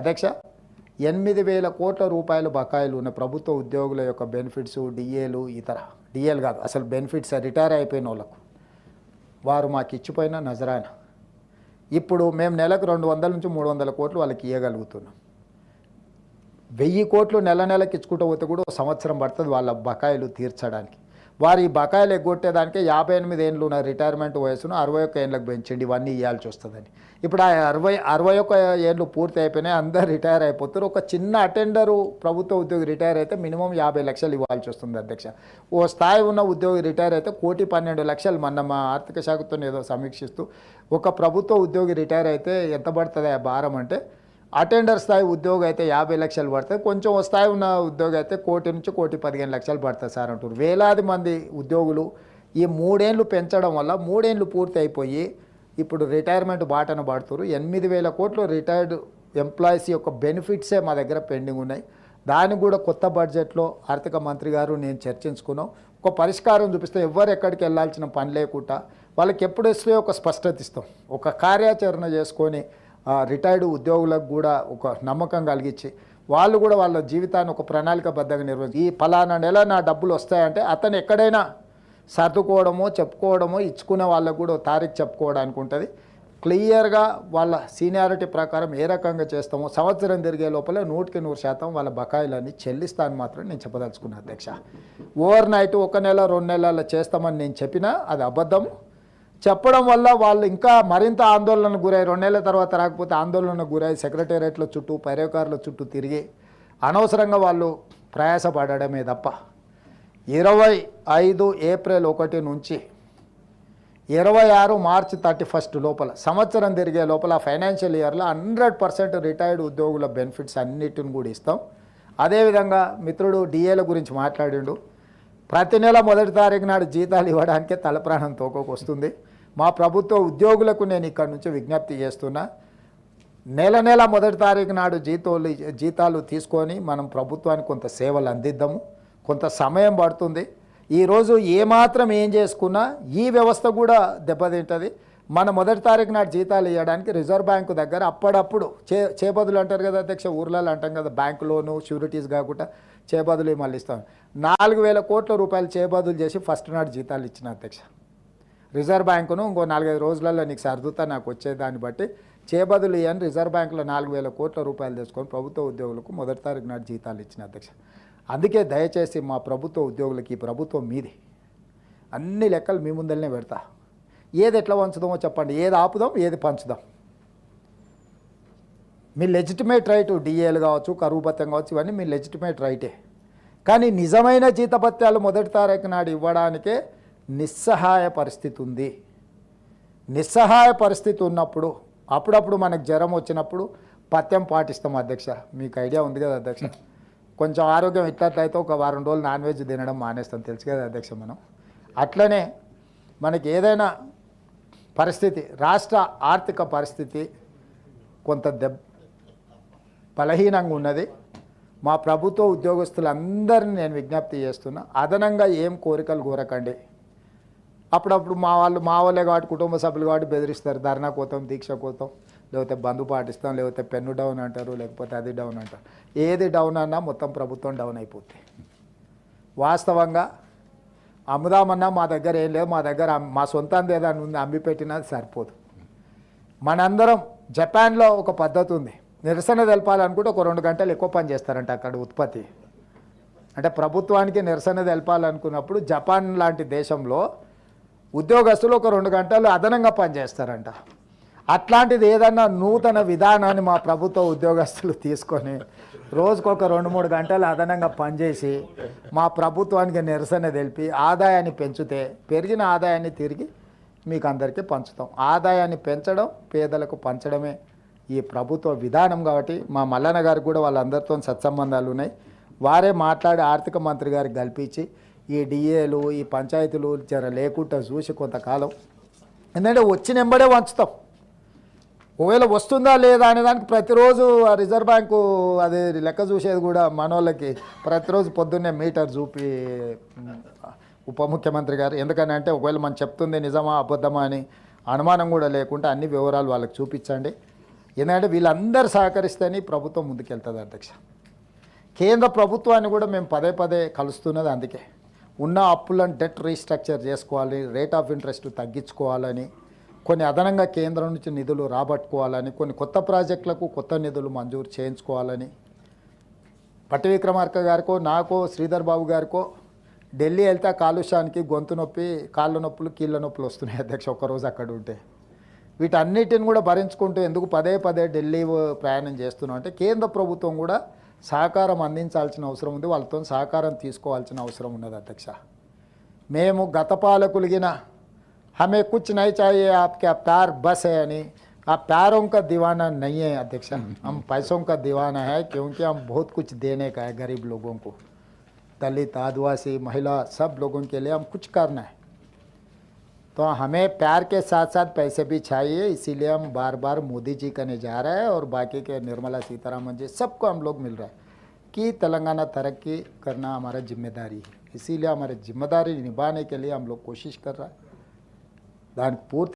అధ్యక్ష 8,000 కోట్ల రూపాయలు బకాయిలు ఉన్న ప్రభుత్వ ఉద్యోగుల యొక్క బెనిఫిట్స్ డిఏలు ఇతర డిఏలు కాదు అసలు బెనిఫిట్స్ రిటైర్ అయిపోయిన వాళ్ళకు వారు మాకు ఇచ్చిపోయిన నజరాన ఇప్పుడు మేము నెలకు 200 నుంచి 300 కోట్లు వాళ్ళకి ఇవ్వగలుగుతున్నాం. 1000 కోట్లు నెలకి ఇచ్చుకుంటూ పోతే కూడా సంవత్సరం పడుతుంది వాళ్ళ బకాయిలు తీర్చడానికి. వారు ఈ బకాయిలు ఎగ్గొట్టేదానికే 58 ఏళ్ళు ఉన్న రిటైర్మెంట్ వయసును 61 ఏళ్ళకి పెంచండి ఇవన్నీ ఇవ్వాల్సి వస్తుందని. ఇప్పుడు ఆ 61 ఏళ్ళు పూర్తి అయిపోయినాయి, అందరు రిటైర్ అయిపోతారు. ఒక చిన్న అటెండరు ప్రభుత్వ ఉద్యోగి రిటైర్ అయితే మినిమం 50 లక్షలు ఇవ్వాల్సి వస్తుంది అధ్యక్ష. ఓ స్థాయి ఉన్న ఉద్యోగి రిటైర్ అయితే 1,12,00,000 మొన్న మా ఆర్థిక శాఖతో ఏదో సమీక్షిస్తూ ఒక ప్రభుత్వ ఉద్యోగి రిటైర్ అయితే ఎంత పడుతుంది ఆ భారం అంటే అటెండర్ స్థాయి ఉద్యోగి అయితే 50 లక్షలు పడుతుంది, కొంచెం స్థాయి ఉన్న ఉద్యోగి అయితే 1,00,00,000 నుంచి 1,15,00,000 పడుతుంది సార్ అంటారు. వేలాది మంది ఉద్యోగులు ఈ 3 ఏళ్ళు పెంచడం వల్ల 3 ఏళ్ళు పూర్తి అయిపోయి ఇప్పుడు రిటైర్మెంట్ బాటన పడుతున్నారు. 8,000 కోట్లు రిటైర్డ్ ఎంప్లాయీస్ యొక్క బెనిఫిట్సే మా దగ్గర పెండింగ్ ఉన్నాయి. దానికి కూడా కొత్త బడ్జెట్లో ఆర్థిక మంత్రి గారు నేను చర్చించుకున్నాం. ఒక పరిష్కారం చూపిస్తే ఎవరు ఎక్కడికి వెళ్ళాల్సిన పని లేకుండా వాళ్ళకి ఎప్పుడు ఇస్తే ఒక స్పష్టత ఇస్తాం, ఒక కార్యాచరణ చేసుకొని రిటైర్డ్ ఉద్యోగులకు కూడా ఒక నమ్మకం కలిగించి వాళ్ళు కూడా వాళ్ళ జీవితాన్ని ఒక ప్రణాళికబద్ధంగా నిర్వహించి ఈ ఫలానా నెల నా డబ్బులు వస్తాయంటే అతను ఎక్కడైనా సర్దుకోవడమో చెప్పుకోవడమో ఇచ్చుకునే వాళ్ళకు కూడా తారీఖు చెప్పుకోవడానికి ఉంటుంది. క్లియర్గా వాళ్ళ సీనియారిటీ ప్రకారం ఏ రకంగా చేస్తామో సంవత్సరం తిరిగే లోపల 100% వాళ్ళ బకాయిలన్నీ చెల్లిస్తాను మాత్రం నేను చెప్పదలుచుకున్నాను అధ్యక్ష. ఓవర్ నైట్ 1 నెల 2 నెలల్లో చేస్తామని నేను చెప్పినా అది అబద్ధం. చెప్పడం వల్ల వాళ్ళు ఇంకా మరింత ఆందోళనకు గురై 2 నెలల తర్వాత రాకపోతే ఆందోళనకు గురై సెక్రటేరియట్ల చుట్టూ పర్యవకారుల చుట్టూ తిరిగి అనవసరంగా వాళ్ళు ప్రయాసపడమే తప్ప 25 ఏప్రిల్ 1 నుంచి 26 మార్చి 31 లోపల సంవత్సరం తిరిగే లోపల ఫైనాన్షియల్ ఇయర్లో 100% రిటైర్డ్ ఉద్యోగుల బెనిఫిట్స్ అన్నిటిని కూడా ఇస్తాం. అదేవిధంగా మిత్రుడు డిఏల గురించి మాట్లాడిండు. ప్రతి నెల 1వ తారీఖు నాడు జీతాలు ఇవ్వడానికే తలప్రాణం తోకొస్తుంది. మా ప్రభుత్వ ఉద్యోగులకు నేను ఇక్కడ నుంచి విజ్ఞప్తి చేస్తున్నా, నెల 1వ తారీఖు నాడు జీతాలు తీసుకొని మనం ప్రభుత్వానికి కొంత సేవలు అందిద్దాము. కొంత సమయం పడుతుంది. ఈరోజు ఏమాత్రం ఏం చేసుకున్నా ఈ వ్యవస్థ కూడా దెబ్బతింటుంది. మన 1వ తారీఖు నాడు జీతాలు ఇవ్వడానికి రిజర్వ్ బ్యాంకు దగ్గర అప్పుడప్పుడు చేబదులు అంటారు కదా అధ్యక్ష, ఊర్లలో అంటాం కదా, బ్యాంకు లోను షూరిటీస్ కాకుండా చేబదులు మళ్ళీ ఇస్తాం. 4,000 కోట్ల రూపాయలు చేబదులు చేసి ఫస్ట్ నాడు జీతాలు ఇచ్చిన అధ్యక్ష. రిజర్వ్ బ్యాంకును ఇంకో 4-5 రోజులలో నీకు సర్దుతా నాకు వచ్చేదాన్ని బట్టి చేబదులు ఇవ్వని రిజర్వ్ బ్యాంకులో 4,000 కోట్ల రూపాయలు తెచ్చుకొని ప్రభుత్వ ఉద్యోగులకు 1వ తారీఖు నాడు జీతాలు ఇచ్చిన అధ్యక్ష. అందుకే దయచేసి మా ప్రభుత్వ ఉద్యోగులకి ఈ ప్రభుత్వం మీది, అన్ని లెక్కలు మీ ముందరనే పెడతా. ఏది ఎట్లా పంచుదామో చెప్పండి, ఏది ఆపుదాం ఏది పంచుదాం. మీ లెజిటిమేట్ రైట్ డిఏలు కావచ్చు, కరువు భత్యం కావచ్చు, ఇవన్నీ మీ లెజిటిమేట్ రైటే. కానీ నిజమైన జీతభత్యాలు 1వ తారీఖు నాడు ఇవ్వడానికే నిస్సహాయ పరిస్థితి ఉంది. నిస్సహాయ పరిస్థితి ఉన్నప్పుడు అప్పుడప్పుడు మనకు జ్వరం వచ్చినప్పుడు పథ్యం పాటిస్తాం అధ్యక్ష. మీకు ఐడియా ఉంది కదా అధ్యక్ష. కొంచెం ఆరోగ్యం ఇట్లట్లయితే ఒక వారం రోజులు నాన్ వెజ్ తినడం మానేస్తాం, తెలుసు కదా అధ్యక్ష. మనం అట్లనే మనకి ఏదైనా పరిస్థితి, రాష్ట్ర ఆర్థిక పరిస్థితి కొంత బలహీనంగా ఉన్నది. మా ప్రభుత్వ ఉద్యోగస్తులందరినీ నేను విజ్ఞప్తి చేస్తున్నా, అదనంగా ఏం కోరికలు కోరకండి. అప్పుడప్పుడు మా వాళ్ళే కాబట్టి కుటుంబ సభ్యులు కాబట్టి బెదిరిస్తారు, ధర్నా కోతాం, దీక్ష కోతాం, లేకపోతే బంధు పాటిస్తాం, లేకపోతే పెన్ను డౌన్ అంటారు, లేకపోతే అది డౌన్ అంటారు. ఏది డౌన్ అన్నా మొత్తం ప్రభుత్వం డౌన్ అయిపోతుంది. వాస్తవంగా అమ్ముదామన్నా మా దగ్గర ఏం లేదు, మా దగ్గర మా సొంతంది ఏదైనా ఉంది అమ్మి పెట్టినా సరిపోదు. మనందరం జపాన్లో ఒక పద్ధతి ఉంది, నిరసన తెలపాలనుకుంటే ఒక 2 గంటలు ఎక్కువ పని చేస్తారంట అక్కడ ఉత్పత్తి. అంటే ప్రభుత్వానికి నిరసన తెలపాలనుకున్నప్పుడు జపాన్ లాంటి దేశంలో ఉద్యోగస్తులు ఒక 2 గంటలు అదనంగా పనిచేస్తారంట. అట్లాంటిది ఏదన్నా నూతన విధానాన్ని మా ప్రభుత్వ ఉద్యోగస్తులు తీసుకొని రోజుకొక 2-3 గంటలు అదనంగా పనిచేసి మా ప్రభుత్వానికి నిరసన తెలిపి ఆదాయాన్ని పెంచితే పెరిగిన ఆదాయాన్ని తిరిగి మీకు అందరికీ పంచుతాం. ఆదాయాన్ని పెంచడం, పేదలకు పంచడమే ఈ ప్రభుత్వ విధానం. కాబట్టి మా మల్లన్న గారికి కూడా వాళ్ళందరితో సత్సంబంధాలు ఉన్నాయి. వారే మాట్లాడి ఆర్థిక మంత్రి గారికి కల్పించి ఈ డిఏలు ఈ పంచాయతీలు జర లేకుండా చూసి కొంతకాలం, ఎందుకంటే వచ్చిన వెంబడే వంచుతాం. ఒకవేళ వస్తుందా లేదా అనే దానికి ప్రతిరోజు రిజర్వ్ బ్యాంకు అది లెక్క చూసేది కూడా మనోళ్ళకి ప్రతిరోజు పొద్దున్నే మీటర్ చూపి ఉప ముఖ్యమంత్రి గారు, ఎందుకని అంటే ఒకవేళ మనం చెప్తుంది నిజమా అబద్ధమా అని అనుమానం కూడా లేకుండా అన్ని వివరాలు వాళ్ళకి చూపించండి. ఎందుకంటే వీళ్ళందరూ సహకరిస్తేనే ప్రభుత్వం ముందుకెళ్తుంది అధ్యక్ష. కేంద్ర ప్రభుత్వాన్ని కూడా మేము పదే పదే కలుస్తున్నది అందుకే. ఉన్న అప్పులను డెట్ రీస్ట్రక్చర్ చేసుకోవాలి, రేట్ ఆఫ్ ఇంట్రెస్ట్ తగ్గించుకోవాలని, కొన్ని అదనంగా కేంద్రం నుంచి నిధులు రాబట్టుకోవాలని, కొన్ని కొత్త ప్రాజెక్టులకు కొత్త నిధులు మంజూరు చేయించుకోవాలని. పట్టి విక్రమార్క గారికో నాకో శ్రీధర్ బాబు గారికో ఢిల్లీ వెళ్తే కాలుష్యానికి గొంతు నొప్పి, కాళ్ళ నొప్పులు, కీళ్ళ నొప్పులు వస్తున్నాయి అధ్యక్ష ఒక్కరోజు అక్కడ ఉంటే. వీటన్నిటిని కూడా భరించుకుంటూ ఎందుకు పదే పదే ఢిల్లీ ప్రయాణం చేస్తున్నాం అంటే కేంద్ర ప్రభుత్వం కూడా సహకారం అందించాల్సిన అవసరం ఉంది, వాళ్ళతో సహకారం తీసుకోవాల్సిన అవసరం ఉన్నది అధ్యక్ష. మేము గత పాలకులిగిన హమే కుచ్ నై చాహియే ఆప్కే ప్యార్ బస్ హై అని, ఆ प्यारों का दीवाना नहीं है अध्यक्ष, हम पैसों का दीवाना है क्योंकि हम बहुत कुछ देने का है गरीब लोगों को, दलित, आदिवासी, महिला, सब लोगों के लिए हम कुछ करना है. तो हमें प्यार के साथ साथ पैसे भी चाहिए, इसीलिए हम बार बार मोदी जी करने जा रहे हैं और बाकी के निर्मला सीतारामन जी सबको हम लोग मिल रहे हैं कि तेलंगाना तरक्की करना हमारा जिम्मेदारी है. इसीलिए हमारी जिम्मेदारी निभाने के लिए हम लोग कोशिश कर रहे हैं. దానికి పూర్తి